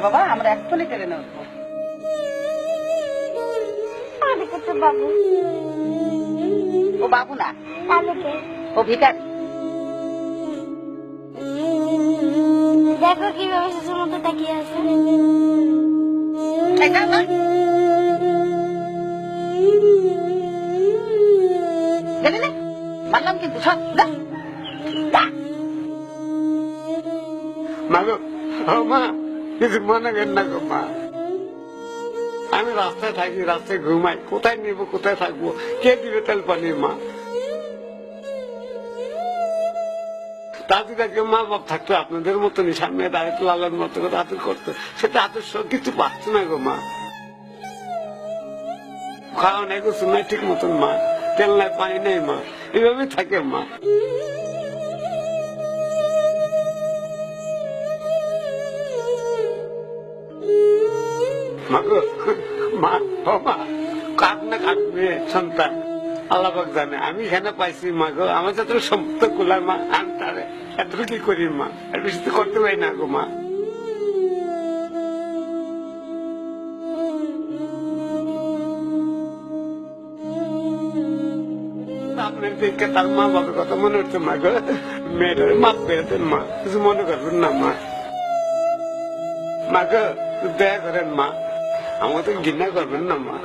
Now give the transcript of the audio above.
বাবা, আমরা এক্ষুনি ট্রেনে উঠবো। বাবু, ও বাবু না, তাহলে ও ভিখারি। দেখো কিভাবে শিশুর মতো তাকিয়ে আছে। এই যা, যা। গেলি না? মারলাম কিন্তু, সব যা। যা। মা গো, ও মা, কিছু মনে করেন না গো মা। আমি রাস্তায় থাকি, রাস্তায় ঘুমাই, কোথায় নিব, কোথায় থাকবো, কে দিবে তেল পানি? মা, দাদিটাকে মা বাপ থাকতো আপনাদের মতনই সামনে দাঁড়িয়ে লালার মতো করে আদর করতো, সেটা আদর্শ কিছু পাচ্ছে না গো মা। খাওয়া নাই, কিছু নাই ঠিক মতন মা, তেল নাই পানি নেই মা, এভাবে থাকে মা। মা গো, মা, ও মা, কাক না কাক মেয়ে সন্তান আল্লাহ পাক জানে। আমি এখানে পাইছি মা গো, আমার যত সম্পদ কুলার মা, আমি তারে এতটুকু কি করি মা, আর বেশি তো করতে পারি না গো মা। আপনার দিকে তার মা বাবার কথা মনে হচ্ছে মা গো, মেয়েটার মাপ করে দেন মা, কিছু মনে করবেন না মা। মা গো, দয়া করেন মা, আমাকে ঘৃণা করবেন না মা।